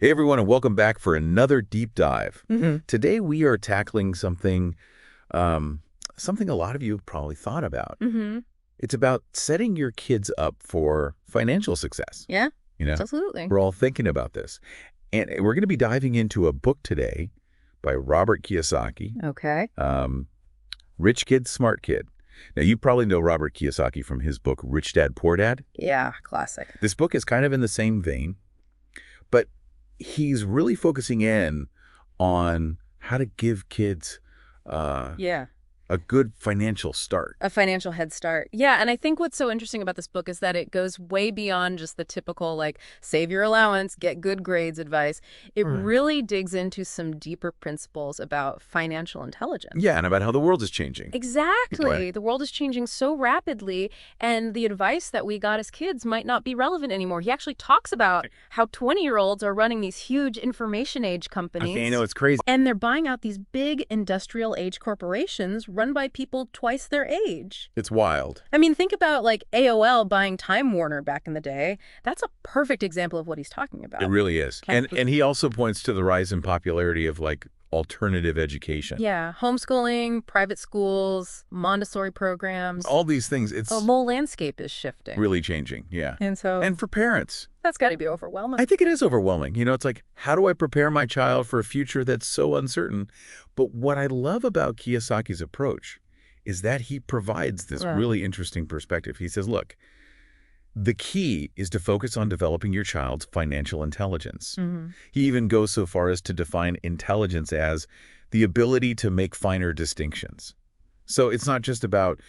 Hey everyone, and welcome back for another deep dive. Hmm. Today we are tackling something a lot of you have probably thought about. Hmm. It's about setting your kids up for financial success. Yeah, You know, absolutely. we're all thinking about this. And we're going to be diving into a book today by Robert Kiyosaki, Okay. Rich Kid, Smart Kid. Now, you probably know Robert Kiyosaki from his book, Rich Dad, Poor Dad. Yeah, classic. This book is kind of in the same vein, but he's really focusing in on how to give kids Yeah. a good financial start. A financial head start. Yeah, and I think what's so interesting about this book is that it goes way beyond just the typical, like, save your allowance, get good grades advice. It Right. really digs into some deeper principles about financial intelligence. Yeah, and about how the world is changing. Exactly. Right. The world is changing so rapidly, and the advice that we got as kids might not be relevant anymore. He actually talks about how 20-year-olds are running these huge information age companies. Okay, I know, it's crazy. And they're buying out these big industrial age corporations run by people twice their age. It's wild. I mean, think about like AOL buying Time Warner back in the day. That's a perfect example of what he's talking about. It really is. And he also points to the rise in popularity of like alternative education. Yeah, homeschooling, private schools, Montessori programs. All these things, it's The whole landscape is shifting. really changing. Yeah. And so And for parents, that's got to be overwhelming. I think it is overwhelming. You know, it's like, how do I prepare my child for a future that's so uncertain? But what I love about Kiyosaki's approach is that he provides this Yeah. really interesting perspective. He says, look, the key is to focus on developing your child's financial intelligence. Hmm. He even goes so far as to define intelligence as the ability to make finer distinctions. So it's not just about,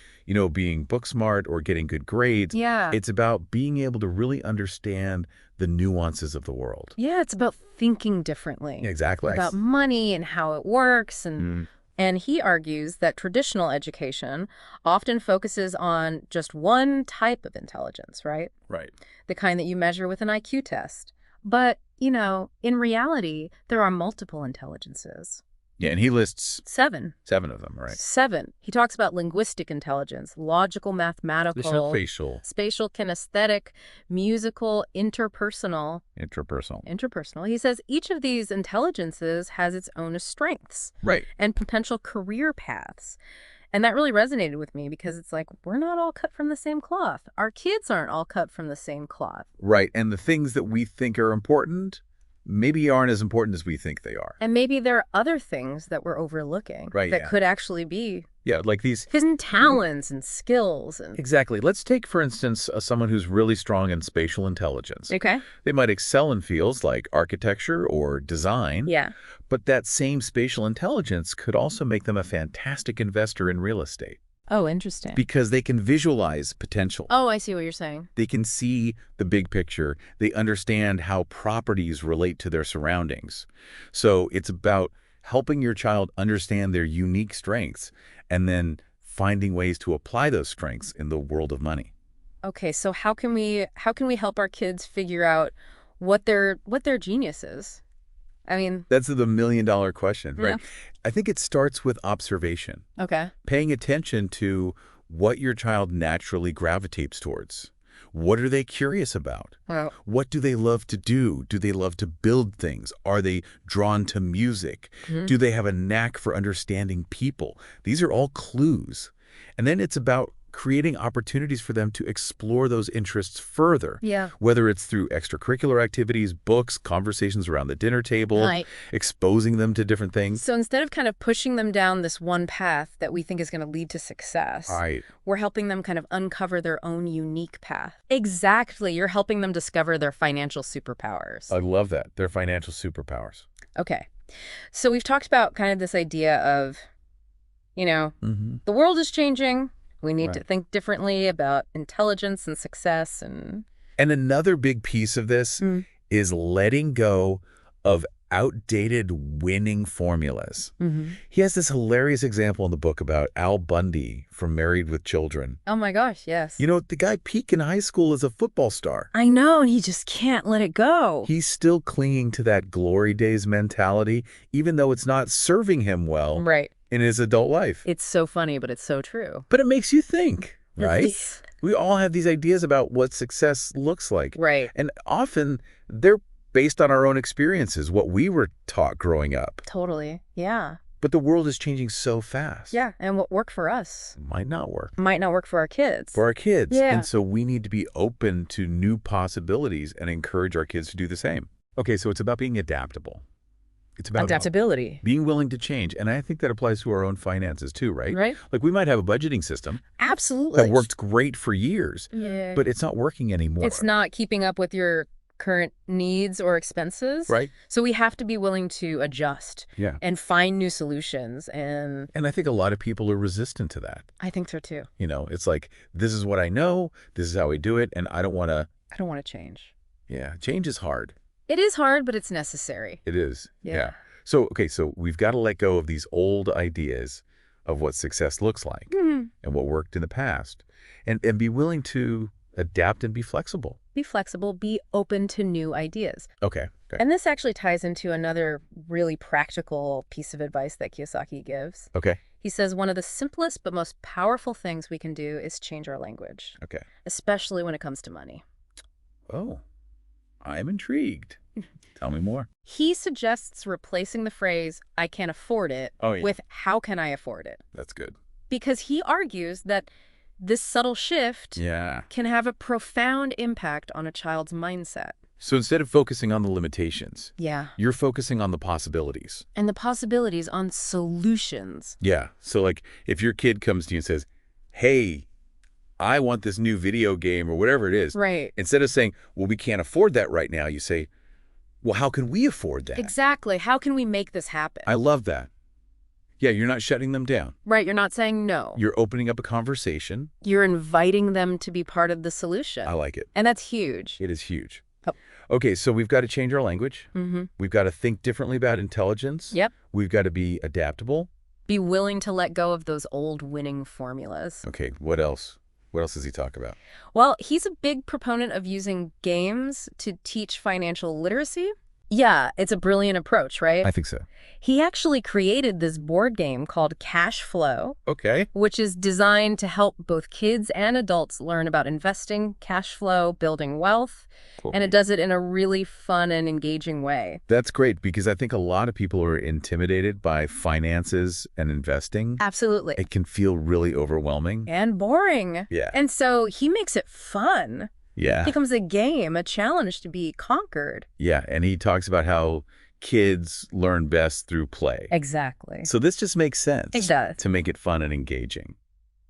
being book smart or getting good grades. Yeah. It's about being able to really understand the nuances of the world. Yeah, it's about thinking differently. Exactly. About money and how it works. Mm, And he argues that traditional education often focuses on just one type of intelligence, right? right. The kind that you measure with an IQ test. But, in reality, there are multiple intelligences. Yeah, and he lists 7. 7 of them, right? 7. He talks about linguistic intelligence, logical, mathematical, Facial, spatial, kinesthetic, musical, interpersonal. interpersonal. He says each of these intelligences has its own strengths Right. and potential career paths. And that really resonated with me because it's like, we're not all cut from the same cloth. Our kids aren't all cut from the same cloth. Right. And the things that we think are important maybe aren't as important as we think they are. And maybe there are other things that we're overlooking Right, that yeah. could actually be Yeah, like these. hidden talents and skills. Exactly. Let's take, for instance, someone who's really strong in spatial intelligence. Okay. They might excel in fields like architecture or design, Yeah. but that same spatial intelligence could also make them a fantastic investor in real estate Oh, interesting. because they can visualize potential. Oh, I see what you're saying. They can see the big picture. They understand how properties relate to their surroundings. So it's about helping your child understand their unique strengths and then finding ways to apply those strengths in the world of money. Okay, so how can we help our kids figure out what their genius is? I mean, That's the million-dollar question, right? Yeah. I think it starts with observation, okay. paying attention to what your child naturally gravitates towards. What are they curious about? Well, What do they love to do? Do they love to build things? Are they drawn to music? Mhm. Do they have a knack for understanding people? These are all clues. And then it's about creating opportunities for them to explore those interests further, yeah. whether it's through extracurricular activities, books, conversations around the dinner table, Right. exposing them to different things. So instead of kind of pushing them down this one path that we think is going to lead to success, Right. we're helping them kind of uncover their own unique path. Exactly. You're helping them discover their financial superpowers. I love that. They're financial superpowers. Okay. So we've talked about kind of this idea of, Mm-hmm. the world is changing. We need to Right. think differently about intelligence and success and And another big piece of this is letting go of outdated winning formulas. He has this hilarious example in the book about Al Bundy from Married with Children. Oh my gosh, yes. The guy peaked in high school as a football star. I know, and he just can't let it go. He's still clinging to that glory days mentality, even though it's not serving him well Right. in his adult life. It's so funny, but it's so true. But it makes you think, right? It's- We all have these ideas about what success looks like. Right. And often they're based on our own experiences, what we were taught growing up. Totally. Yeah. But the world is changing so fast. Yeah. And what worked for us Might not work. might not work for our kids. For our kids. Yeah. And so we need to be open to new possibilities and encourage our kids to do the same. Okay, so it's about being adaptable. It's about adaptability. being willing to change. And I think that applies to our own finances too, right? Right. Like we might have a budgeting system Absolutely. that worked great for years, Yeah. but it's not working anymore. It's not keeping up with your current needs or expenses. Right. So we have to be willing to adjust Yeah. and find new solutions. And And I think a lot of people are resistant to that. I think so too. You know, it's like, this is what I know, this is how we do it, and I don't want to, I don't want to change. yeah, change is hard. It is hard, but it's necessary. It is. Yeah. So, okay, so we've got to let go of these old ideas of what success looks like Mhm. and what worked in the past, and be willing to adapt and be flexible. Be flexible, be open to new ideas. Okay. And this actually ties into another really practical piece of advice that Kiyosaki gives. Okay. He says one of the simplest but most powerful things we can do is change our language, Okay. especially when it comes to money. Oh, I'm intrigued. Tell me more. He suggests replacing the phrase, I can't afford it, Oh, yeah. with how can I afford it? That's good. Because he argues that this subtle shift Yeah. can have a profound impact on a child's mindset. So instead of focusing on the limitations, Yeah. you're focusing on the possibilities. And the possibilities on solutions. Yeah. So like if your kid comes to you and says, hey, I want this new video game or whatever it is. Right. Instead of saying, well, we can't afford that right now, you say, well, how can we afford that? Exactly. How can we make this happen? I love that. Yeah, you're not shutting them down. Right. You're not saying no. You're opening up a conversation. You're inviting them to be part of the solution. I like it. And that's huge. It is huge. Oh. Okay, so we've got to change our language. Mm-hmm. We've got to think differently about intelligence. Yep. We've got to be adaptable. Be willing to let go of those old winning formulas. Okay, what else? What else does he talk about? Well, he's a big proponent of using games to teach financial literacy. Yeah, it's a brilliant approach, right? I think so. He actually created this board game called Cash Flow, Okay. which is designed to help both kids and adults learn about investing, cash flow, building wealth, Cool. and it does it in a really fun and engaging way. That's great because I think a lot of people are intimidated by finances and investing. Absolutely. It can feel really overwhelming. And boring. Yeah. And so he makes it fun. Yeah. It becomes a game, a challenge to be conquered. Yeah, and he talks about how kids learn best through play. Exactly. So this just makes sense. It does. To make it fun and engaging.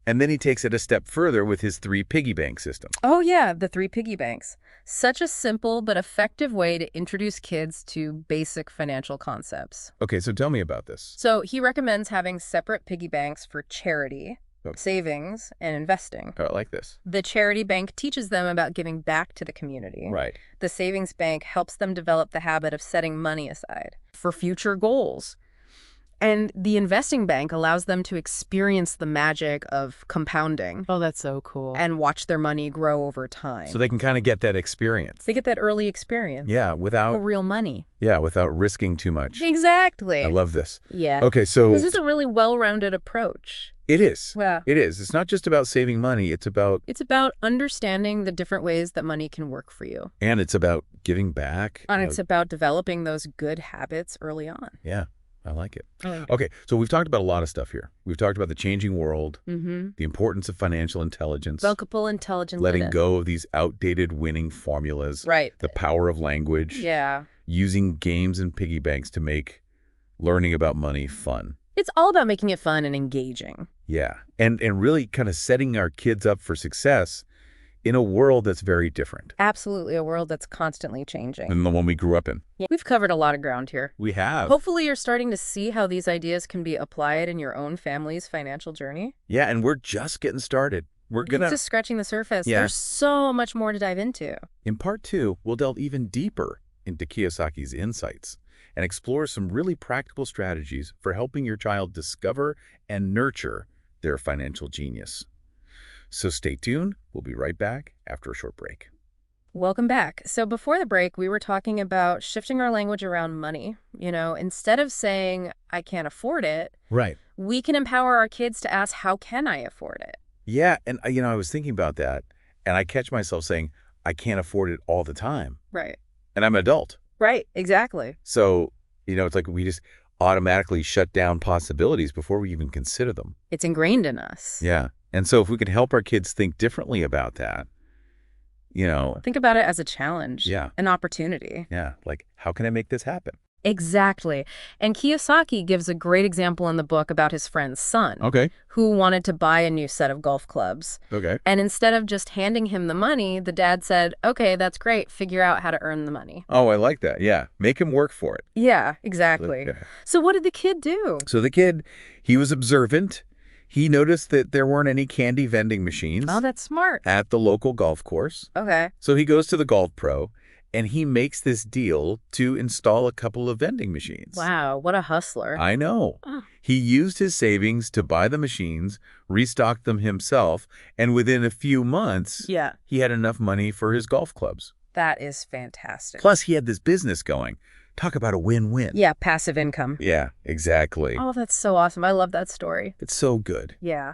And then he takes it a step further with his 3 piggy bank system. Oh, yeah, the 3 piggy banks. Such a simple but effective way to introduce kids to basic financial concepts. Okay, so tell me about this. So he recommends having separate piggy banks for charity, Okay. savings, and investing. I like this. The charity bank teaches them about giving back to the community. Right. The savings bank helps them develop the habit of setting money aside for future goals. And the investing bank allows them to experience the magic of compounding Oh, that's so cool. and watch their money grow over time. So they can kind of get that experience. They get that early experience. Yeah, of without real money. without risking too much. Exactly. I love this. Yeah. Okay, so This is a really well-rounded approach. it is. Yeah. It is. It's not just about saving money, it's about It's about understanding the different ways that money can work for you. and it's about giving back. And you it's know. about developing those good habits early on. Yeah, I like it. Oh. Okay, so we've talked about a lot of stuff here. We've talked about the changing world, Mm-hmm. the importance of financial intelligence, Multiple intelligent letting living. go of these outdated winning formulas, Right. the power of language, Yeah. using games and piggy banks to make learning about money fun. It's all about making it fun and engaging. Yeah, and really kind of setting our kids up for success in a world that's very different Absolutely a world that's constantly changing. than the one we grew up in. Yeah. We've covered a lot of ground here. We have. Hopefully you're starting to see how these ideas can be applied in your own family's financial journey. Yeah, and we're just getting started. We're going It's to, just scratching the surface. Yeah. There's so much more to dive into. in part 2, we'll delve even deeper into Kiyosaki's insights and explore some really practical strategies for helping your child discover and nurture their financial genius. So stay tuned. We'll be right back after a short break. Welcome back. So before the break, we were talking about shifting our language around money. You know, instead of saying, I can't afford it, Right. we can empower our kids to ask, how can I afford it? Yeah, and I was thinking about that, and I catch myself saying, I can't afford it all the time. Right. And I'm an adult. Right, exactly. So, it's like we just automatically shut down possibilities before we even consider them. It's ingrained in us. Yeah. And so if we can help our kids think differently about that, Think about it as a challenge, yeah, an opportunity. yeah, like how can I make this happen? Exactly. And Kiyosaki gives a great example in the book about his friend's son, Okay. who wanted to buy a new set of golf clubs. Okay. And instead of just handing him the money, the dad said, okay, that's great. Figure out how to earn the money. Oh, I like that. Yeah. Make him work for it. Yeah, exactly. Yeah. So what did the kid do? So the kid, he was observant. He noticed that there weren't any candy vending machines Oh, that's smart. at the local golf course. Okay. So he goes to the golf pro and he makes this deal to install a couple of vending machines. Wow, what a hustler. I know. Oh. He used his savings to buy the machines, restock them himself, and within a few months, Yeah, he had enough money for his golf clubs. that is fantastic. Plus, he had this business going. Talk about a win-win. Yeah, passive income. Yeah, exactly. Oh, that's so awesome. I love that story. It's so good. Yeah.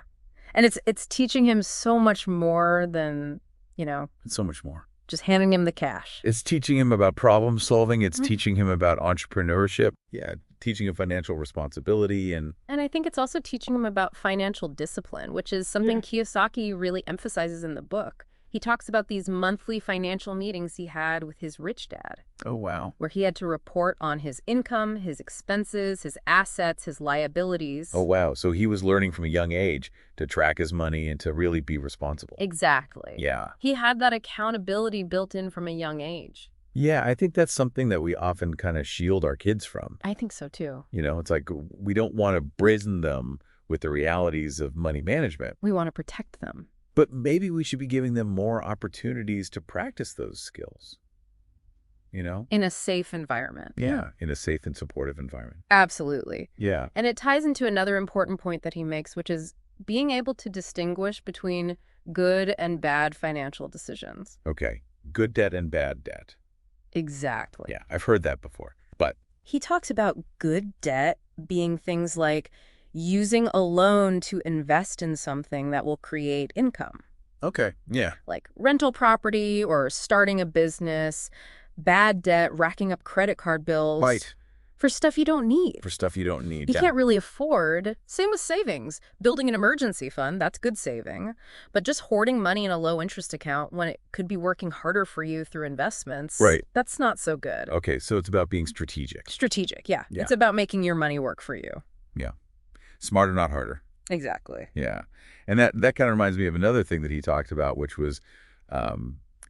And it's teaching him so much more than, It's so much more. just handing him the cash. It's teaching him about problem solving. It's teaching him about entrepreneurship. Yeah, teaching him financial responsibility. And I think it's also teaching him about financial discipline, which is something Kiyosaki really emphasizes in the book. He talks about these monthly financial meetings he had with his rich dad, oh, wow. where he had to report on his income, his expenses, his assets, his liabilities. Oh, wow. So he was learning from a young age to track his money and to really be responsible. Exactly. Yeah. He had that accountability built in from a young age. Yeah, I think that's something that we often kind of shield our kids from. I think so too. It's like we don't want to brazen them with the realities of money management, We want to protect them. but maybe we should be giving them more opportunities to practice those skills, In a safe environment. Yeah, in a safe and supportive environment. Absolutely. Yeah. And it ties into another important point that he makes, which is being able to distinguish between good and bad financial decisions. Okay. Good debt and bad debt. Exactly. Yeah, I've heard that before. But He talks about good debt being things like using a loan to invest in something that will create income, okay. Yeah. like rental property or starting a business. Bad debt, racking up credit card bills. Right. For stuff you don't need. For stuff you don't need. You Yeah. can't really afford. Same with savings. Building an emergency fund, that's good saving. But just hoarding money in a low-interest account when it could be working harder for you through investments, Right. that's not so good. Okay, so it's about being strategic. Strategic, yeah. Yeah. It's about making your money work for you. Yeah. Smarter, not harder. Exactly. Yeah. And that kind of reminds me of another thing that he talked about, which was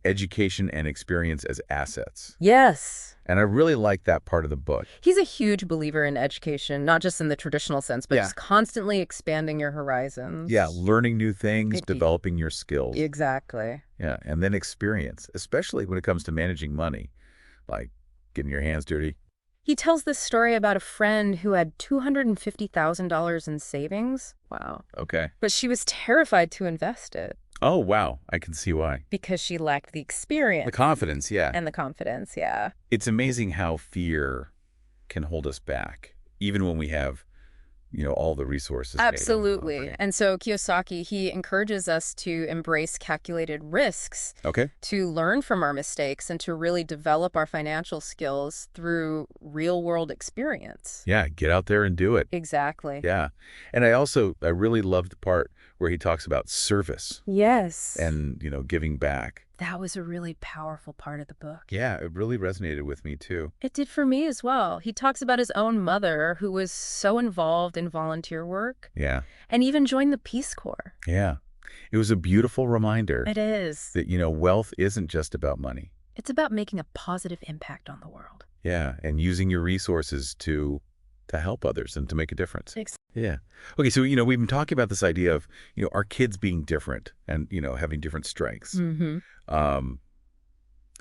education and experience as assets. Yes. And I really like that part of the book. He's a huge believer in education, not just in the traditional sense, but Yeah. just constantly expanding your horizons. Yeah, learning new things, It- developing your skills. Exactly. Yeah, and then experience, especially when it comes to managing money, like getting your hands dirty. He tells this story about a friend who had $250,000 in savings. Wow. Okay. But she was terrified to invest it Oh, wow. I can see why. because she lacked the experience The confidence, yeah. and the confidence. Yeah. It's amazing how fear can hold us back, even when we have, all the resources. paid. Absolutely. Okay. And so Kiyosaki, he encourages us to embrace calculated risks, Okay. to learn from our mistakes, and to really develop our financial skills through real-world experience. Yeah, get out there and do it. Exactly. Yeah. And I really loved the part where he talks about service Yes. and, giving back. That was a really powerful part of the book. Yeah, it really resonated with me too. It did for me as well. He talks about his own mother, who was so involved in volunteer work Yeah. and even joined the Peace Corps. Yeah. It was a beautiful reminder It is. that, wealth isn't just about money. It's about making a positive impact on the world. Yeah. And using your resources to help others and to make a difference. Ex- Yeah. Okay. So, we've been talking about this idea of, our kids being different and, having different strengths. Mm-hmm.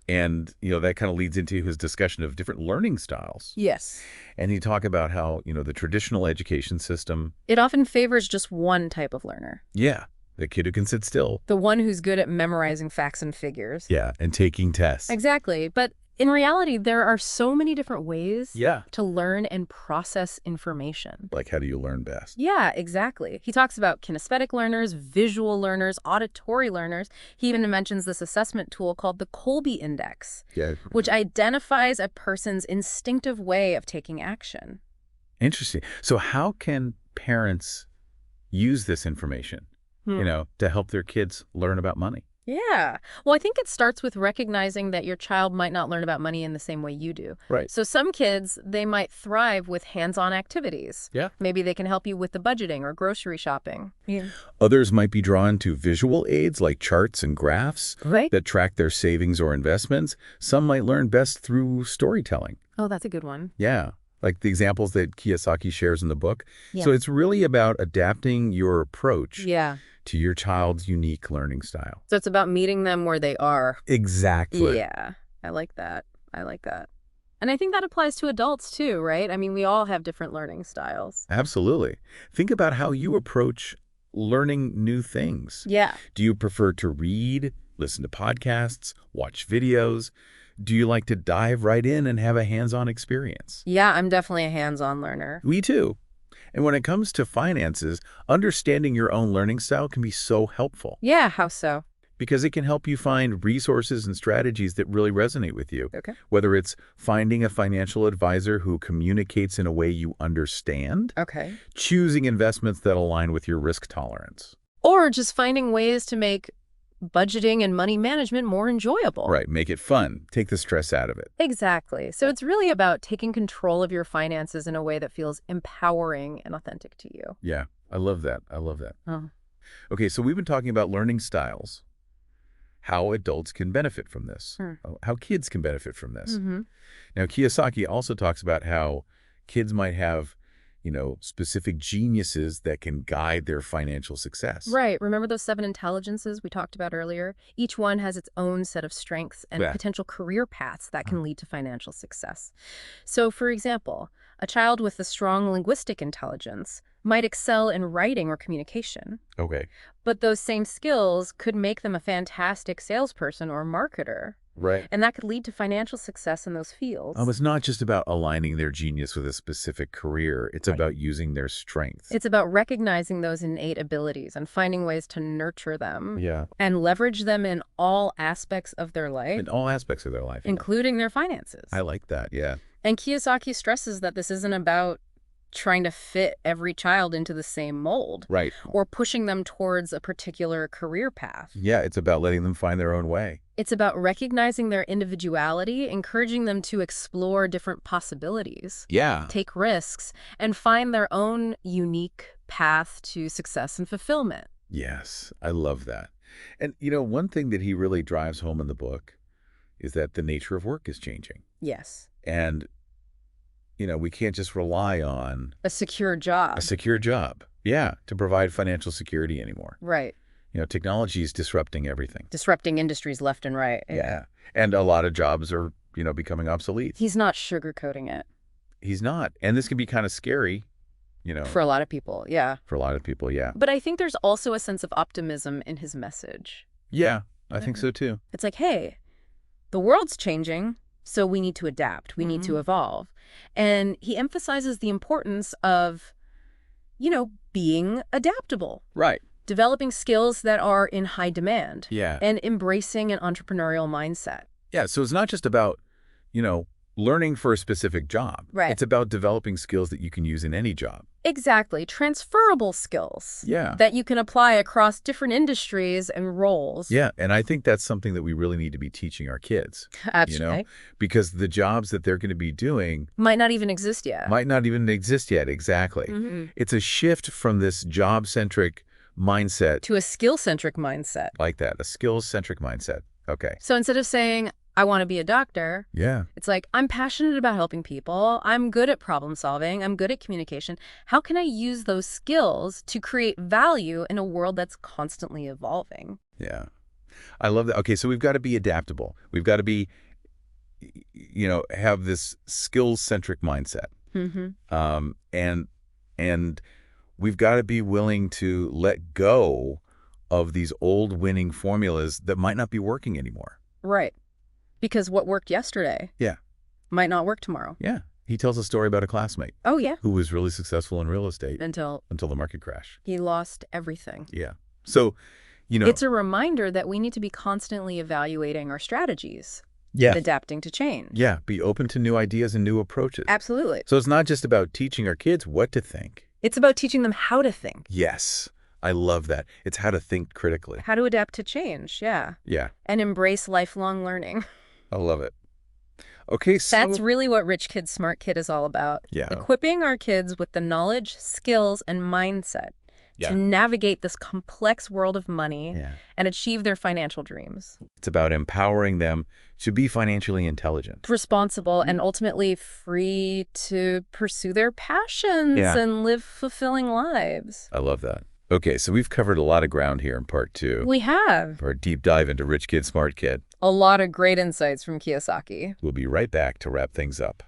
And, that kind of leads into his discussion of different learning styles. Yes. And he talked about how, the traditional education system. It often favors just one type of learner. Yeah. The kid who can sit still. The one who's good at memorizing facts and figures. Yeah. And taking tests. Exactly. But In reality, there are so many different ways Yeah. to learn and process information. Like, how do you learn best? Yeah, exactly. He talks about kinesthetic learners, visual learners, auditory learners. He even mentions this assessment tool called the Kolbe Index, Yeah. which identifies a person's instinctive way of taking action. Interesting. So how can parents use this information, to help their kids learn about money? Yeah. Well, I think it starts with recognizing that your child might not learn about money in the same way you do. Right. So some kids, they might thrive with hands-on activities. Yeah. Maybe they can help you with the budgeting or grocery shopping. Yeah. Others might be drawn to visual aids like charts and graphs Right. that track their savings or investments. Some might learn best through storytelling. Oh, that's a good one. Yeah. Like the examples that Kiyosaki shares in the book. Yeah. So it's really about adapting your approach Yeah. to your child's unique learning style. So it's about meeting them where they are. Exactly. Yeah. I like that. I like that. And I think that applies to adults too, right? I mean, we all have different learning styles. Absolutely. Think about how you approach learning new things. Yeah. Do you prefer to read, listen to podcasts, watch videos? Do you like to dive right in and have a hands-on experience? Yeah, I'm definitely a hands-on learner. We too. And when it comes to finances, understanding your own learning style can be so helpful Yeah, how so? because it can help you find resources and strategies that really resonate with you. Okay. Whether it's finding a financial advisor who communicates in a way you understand, Okay. choosing investments that align with your risk tolerance. Or just finding ways to make budgeting and money management more enjoyable. Right, make it fun. Take the stress out of it. Exactly. So it's really about taking control of your finances in a way that feels empowering and authentic to you. Yeah, I love that. I love that. Oh. Okay, so we've been talking about learning styles, how adults can benefit from this, how kids can benefit from this. Mm-hmm. Now, Kiyosaki also talks about how kids might have, specific geniuses that can guide their financial success. Right. Remember those 7 intelligences we talked about earlier? Each one has its own set of strengths and Yeah. potential career paths that can lead to financial success. So, for example, a child with a strong linguistic intelligence might excel in writing or communication, Okay. but those same skills could make them a fantastic salesperson or marketer. Right. And that could lead to financial success in those fields. It's not just about aligning their genius with a specific career. It's Right. about using their strengths. It's about recognizing those innate abilities and finding ways to nurture them Yeah. and leverage them in all aspects of their life, In all aspects of their life. including their finances. I like that. Yeah. And Kiyosaki stresses that this isn't about trying to fit every child into the same mold Right. or pushing them towards a particular career path. Yeah, it's about letting them find their own way. It's about recognizing their individuality, encouraging them to explore different possibilities, Yeah. take risks, and find their own unique path to success and fulfillment. Yes, I love that. And, one thing that he really drives home in the book is that the nature of work is changing. Yes. And, we can't just rely on A secure job. a secure job, to provide financial security anymore. Right. Technology is disrupting everything. Disrupting industries left and right. Yeah. And a lot of jobs are, becoming obsolete. He's not sugarcoating it. He's not. And this can be kind of scary, For a lot of people, yeah. for a lot of people. Yeah. But I think there's also a sense of optimism in his message. Yeah, I think so too. It's like, hey, the world's changing, so we need to adapt. We need to evolve. And he emphasizes the importance of, being adaptable, Right. developing skills that are in high demand, Yeah. and embracing an entrepreneurial mindset. Yeah. So it's not just about, learning for a specific job. Right. It's about developing skills that you can use in any job. Exactly. Transferable skills Yeah. that you can apply across different industries and roles. Yeah. And I think that's something that we really need to be teaching our kids, Absolutely. because the jobs that they're going to be doing Might not even exist yet. might not even exist yet. Exactly. Mhm. It's a shift from this job-centric mindset To a skill-centric mindset. like that, a skills-centric mindset. Okay. So instead of saying, I want to be a doctor, Yeah. it's like, I'm passionate about helping people. I'm good at problem solving. I'm good at communication. How can I use those skills to create value in a world that's constantly evolving? Yeah. I love that. Okay, so we've got to be adaptable. We've got to be, have this skills-centric mindset. Mm-hmm. And we've got to be willing to let go of these old winning formulas that might not be working anymore. Right. Because what worked yesterday Yeah. might not work tomorrow. Yeah. He tells a story about a classmate Oh, yeah. who was really successful in real estate Until until the market crash. he lost everything. Yeah. So, It's a reminder that we need to be constantly evaluating our strategies yeah. and adapting to change. Yeah. Be open to new ideas and new approaches. Absolutely. So it's not just about teaching our kids what to think. It's about teaching them how to think, Yes. I love that. It's how to think critically. how to adapt to change, yeah, Yeah. and embrace lifelong learning. I love it. Okay, so... That's really what Rich Kid, Smart Kid is all about. Yeah. Equipping our kids with the knowledge, skills, and mindset to navigate this complex world of money and achieve their financial dreams. It's about empowering them to be financially intelligent. Responsible and ultimately free to pursue their passions and live fulfilling lives. I love that. Okay, so we've covered a lot of ground here in part 2. We have. For our deep dive into Rich Kid, Smart Kid. A lot of great insights from Kiyosaki. We'll be right back to wrap things up.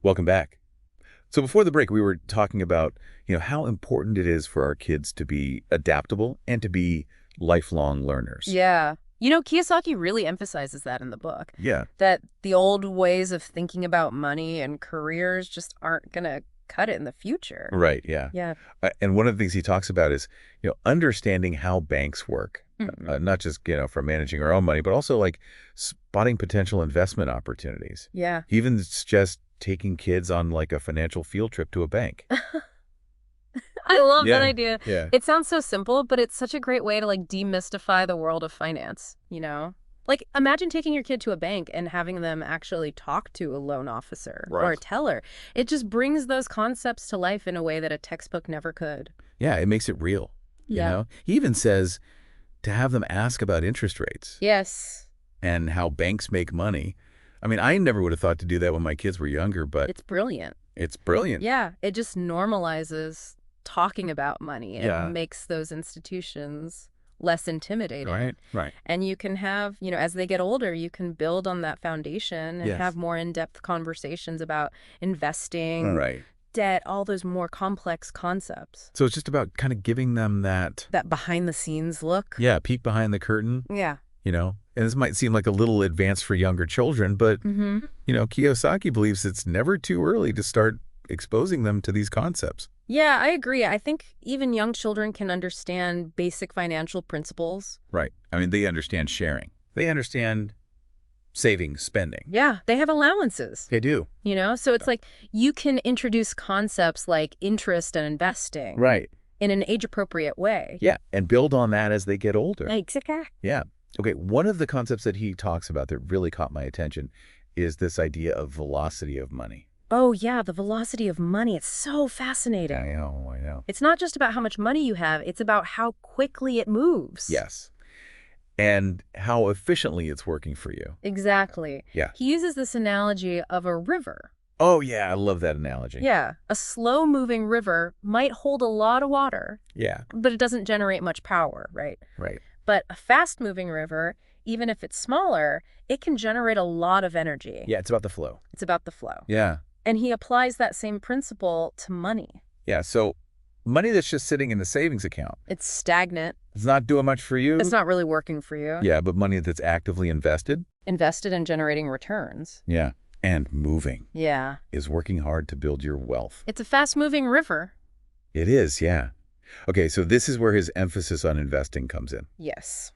Welcome back. So before the break, we were talking about, how important it is for our kids to be adaptable and to be lifelong learners. Yeah. Kiyosaki really emphasizes that in the book. Yeah. That the old ways of thinking about money and careers just aren't going to cut it in the future. Right, yeah. Yeah. And one of the things he talks about is, understanding how banks work. Not just, for managing our own money, but also like spotting potential investment opportunities. Yeah. Even just taking kids on like a financial field trip to a bank. I love that idea. Yeah. It sounds so simple, but it's such a great way to like demystify the world of finance, Like imagine taking your kid to a bank and having them actually talk to a loan officer or a teller. It just brings those concepts to life in a way that a textbook never could. Yeah, it makes it real. Yeah. He even says to have them ask about interest rates. Yes. And how banks make money. I mean, I never would have thought to do that when my kids were younger, but... It's brilliant. It's brilliant. Yeah, it just normalizes talking about money. It makes those institutions less intimidating. Right. And you can have, as they get older, you can build on that foundation and have more in-depth conversations about investing, debt, all those more complex concepts. So it's just about kind of giving them that behind-the-scenes look. Yeah, peek behind the curtain. Yeah. And this might seem like a little advanced for younger children, but, Kiyosaki believes it's never too early to start exposing them to these concepts. Yeah, I agree. I think even young children can understand basic financial principles. Right. I mean, they understand sharing. They understand saving, spending. Yeah, they have allowances. They do. So it's like you can introduce concepts like interest and investing. Right. In an age-appropriate way. Yeah, and build on that as they get older. Exactly. Yeah. Okay, one of the concepts that he talks about that really caught my attention is this idea of velocity of money. Oh, yeah, the velocity of money. It's so fascinating. I know. It's not just about how much money you have. It's about how quickly it moves. Yes. And how efficiently it's working for you. Exactly. Yeah. He uses this analogy of a river. Oh, yeah, I love that analogy. Yeah. A slow-moving river might hold a lot of water. Yeah. But it doesn't generate much power, right? Right. But a fast-moving river, even if it's smaller, it can generate a lot of energy. Yeah, it's about the flow. It's about the flow. Yeah. And he applies that same principle to money. Yeah, so money that's just sitting in the savings account. It's stagnant. It's not doing much for you. It's not really working for you. Yeah, but money that's actively invested. Invested in generating returns. Yeah, and moving. Yeah. Is working hard to build your wealth. It's a fast-moving river. It is, yeah. Okay, so this is where his emphasis on investing comes in. Yes.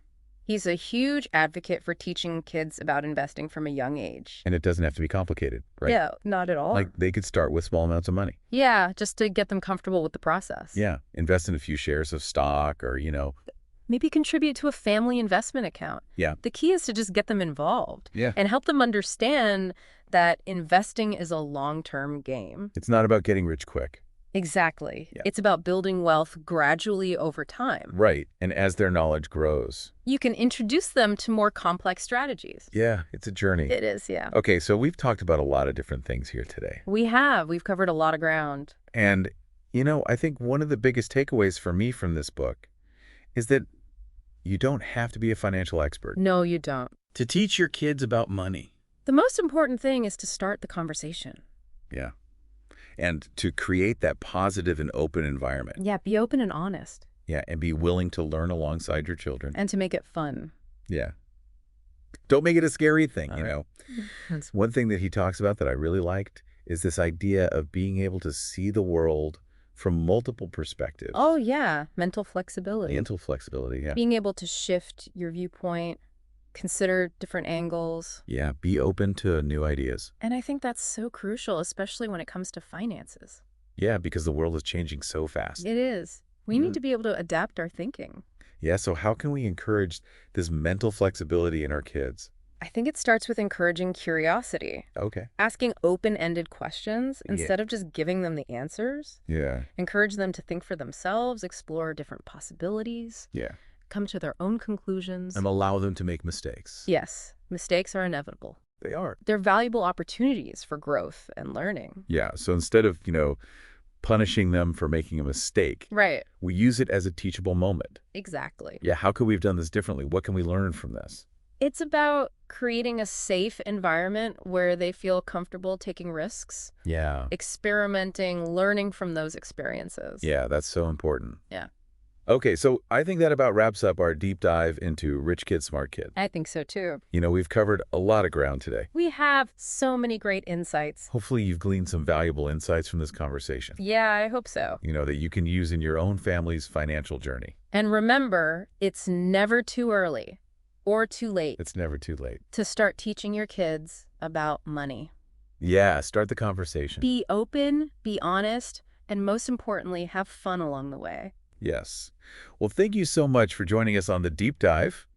He's a huge advocate for teaching kids about investing from a young age. And it doesn't have to be complicated, right? Yeah, not at all. Like they could start with small amounts of money. Yeah, just to get them comfortable with the process. Yeah, invest in a few shares of stock or, Maybe contribute to a family investment account. Yeah. The key is to just get them involved. Yeah. And help them understand that investing is a long-term game. It's not about getting rich quick. Exactly. Yeah. It's about building wealth gradually over time. Right. And as their knowledge grows. You can introduce them to more complex strategies. Yeah, it's a journey. It is, yeah. Okay, so we've talked about a lot of different things here today. We have. We've covered a lot of ground. And, I think one of the biggest takeaways for me from this book is that you don't have to be a financial expert. No, you don't. To teach your kids about money. The most important thing is to start the conversation. Yeah. And to create that positive and open environment. Yeah, be open and honest. Yeah, and be willing to learn alongside your children. And to make it fun. Yeah. Don't make it a scary thing, All you right. know. That's one thing that he talks about that I really liked is this idea of being able to see the world from multiple Oh, perspectives. yeah. Mental flexibility. Mental flexibility, yeah. Being able to shift your viewpoint, consider different angles. Yeah, be open to new ideas. And I think that's so crucial, especially when it comes to finances. Yeah, because the world is changing so fast. It is. We need to be able to adapt our thinking. Yeah, so how can we encourage this mental flexibility in our kids? I think it starts with encouraging curiosity, Okay. asking open-ended questions Yeah. instead of just giving them the answers. Yeah. Encourage them to think for themselves, explore different possibilities, Yeah. come to their own conclusions. And allow them to make mistakes. Yes, mistakes are inevitable. They are. They're valuable opportunities for growth and learning. Yeah, so instead of, punishing them for making a mistake, Right. we use it as a teachable moment. Exactly. Yeah, how could we have done this differently? What can we learn from this? It's about creating a safe environment where they feel comfortable taking risks, Yeah. experimenting, learning from those experiences. Yeah, that's so important. Yeah. Okay, so I think that about wraps up our deep dive into Rich Kid, Smart Kid. I think so too. We've covered a lot of ground today. We have so many great insights. Hopefully you've gleaned some valuable insights from this conversation, Yeah, I hope so. that you can use in your own family's financial journey. And remember, it's never too early or too late It's never too late. to start teaching your kids about money. Yeah, start the conversation. Be open, be honest, and most importantly, have fun along the way. Yes. Well, thank you so much for joining us on the deep dive.